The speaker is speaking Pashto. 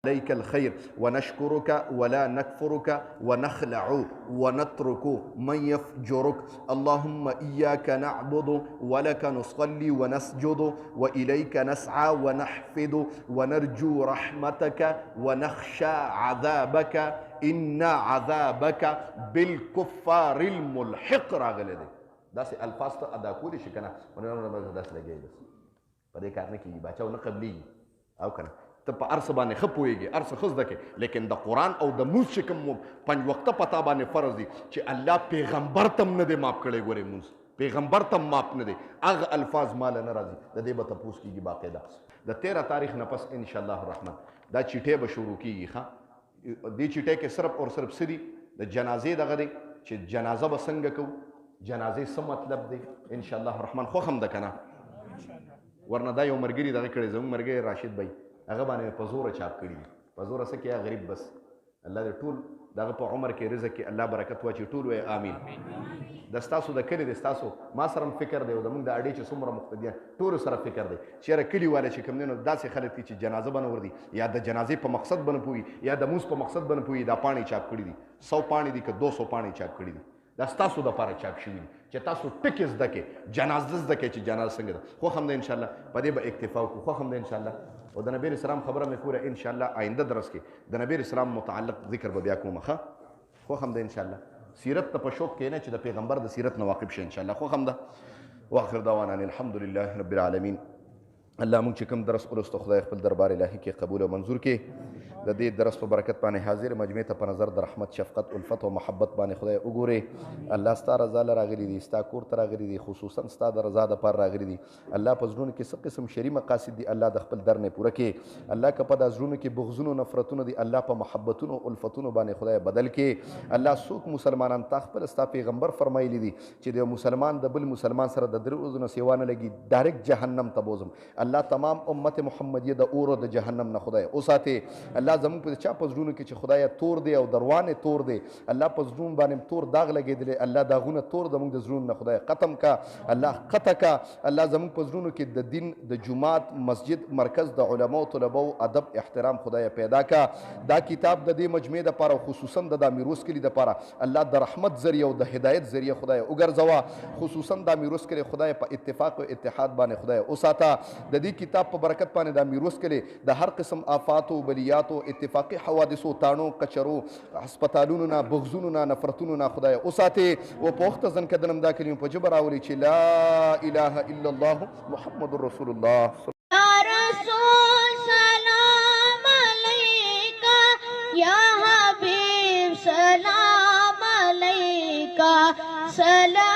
عليك الخير ونشكرك ولا نكفرك ونخلع ونترك من يفجرك اللهم إياك نعبد ولك نصلي ونسجد وإليك نسعى ونحفد ونرجو رحمتك ونخشى عذابك إن عذابك بالكفار الملحق راغلی دی داسې الفاظ ته ادا کولی شي که نه داسې لګیږي بس په دې کار نه کېږي باچاو نه قبلېږي او که نه ته په هر څه باندې ښه پوهېږې هر څه ښه زده کړې لیکن د قرآن او د مونځ چې کوم پنځ وخته په تا باندې فرض دي چې الله پیغمبر ته هم نه دی ماف کړی ګورې مونځ پیغمبر ته هم ماف نه دی هغه الفاظ ماله نه راځي د دې به تپوس کېږي باقاعده د 13 تاریخ نه پس انشاءالله الرحمن دا چیټۍ به شروع کېږي ښه دې چیټۍ کې صرف اور صرف څه دي د جنازې دغه دی چې جنازه به څنګه کوو جنازې څه مطلب دی انشاءالله الرحمن خوښ هم ده که نه ورنه دا یو ملګري دغه کړی زموږ ملګری راشد بھائی هغه باندې په زوره چاپ کړي دي په زوره څه کې غریب بس الله دې ټول دغه په عمر کې رزق کې الله برکت واچي ټول وایي آمین د ستاسو د کلي د ستاسو ما سره هم فکر دی او زموږ د اډې چې څومره مقتدیان ټولو سره فکر دی چې یاره کلي والا چې کوم دی نو داسې خلک دي چې جنازه به نه ورځي یا د جنازې په مقصد به نه پوهي یا د مونځ په مقصد به نه پوهي دا پاڼې چاپ کړي دي 100 پاڼې دي که 200 پاڼې چاپ کړي دي دا ستاسو دپاره چاپ شوي دي چې تاسو ټکې زده کړئ جنازه زده کړئ چې جنازه څنګه ده خوښ هم ده انشاءالله په دې به اکتفا وکړو خوښ هم ده انشاءالله او د نبی اسلام خبره مې کوله انشاءالله آینده درس کې د نبی اسلام متعلق ذکر به بیا کوم ښه خوښ هم ده انشاءالله سیرت ته په شوق کښېنئ چې د پیغمبر د سیرت نه واقف شئ انشاءالله خوښ هم ده واخر دعوانا ان الحمد لله رب العالمین الله مونږ چې کوم درس ولوستو خدای خپل دربار الهي کې قبول او منظور کړي د دې درس په برکت باندې حاضر مجمع ته په نظر د رحمت شفقت الفت او محبت باندې خدای وګوري الله ستا رضا له راغلي دي ستا کور ته راغلي دي خصوصا ستا د رضا دپاره راغلي دي الله په زړونو کې څه قسم شري مقاصد دي الله د خپل در نه پوره کړي الله که په دا زړونو کې بغضونه نفرتونه دي الله په محبتونو او الفتونو باندې خدای بدل کړي الله څوک مسلمانان تا خپل ستا پیغمبر فرمایلی دي چې د مسلمان د بل مسلمان سره د 3 ورځو نه سیوا نه لګي ډایرکټ جهنم ته بوزم الله تمام امت محمدیه د اور د جهنم نه خدای اوساته الله زموږ په چا په زړونو کې چې خدای تور دی او دروانه تور دی الله په زړونو باندې تور داغ لګېدلی الله داغونه تور زموږ د زړونو نه خدای ختم کا الله قطع کا الله زموږ په زړونو کې د دین د جماعت مسجد مرکز د علما او طلبه او ادب احترام خدای پیدا کا دا کتاب د دې مجمع د لپاره خصوصا د میروس کلی د لپاره الله د رحمت ذریعہ او د هدایت ذریعہ خدای وګرځوا خصوصا د میروس کلی خدای په اتفاق او اتحاد باندې خدای اوساته د دې کتاب په برکت باندې د میروس کلی د هر قسم آفات او بلیات او اتفاقی حوادثو تانو کچرو هسپتالونو نه بغزونو نه نفرتونو نه خدای اوساته او په وخت ځن کدنم دا کلمه په جبر راولي چې لا اله الا الله محمد رسول الله یا رسول سلام علیکا یا حبیب سلام علیکا سلام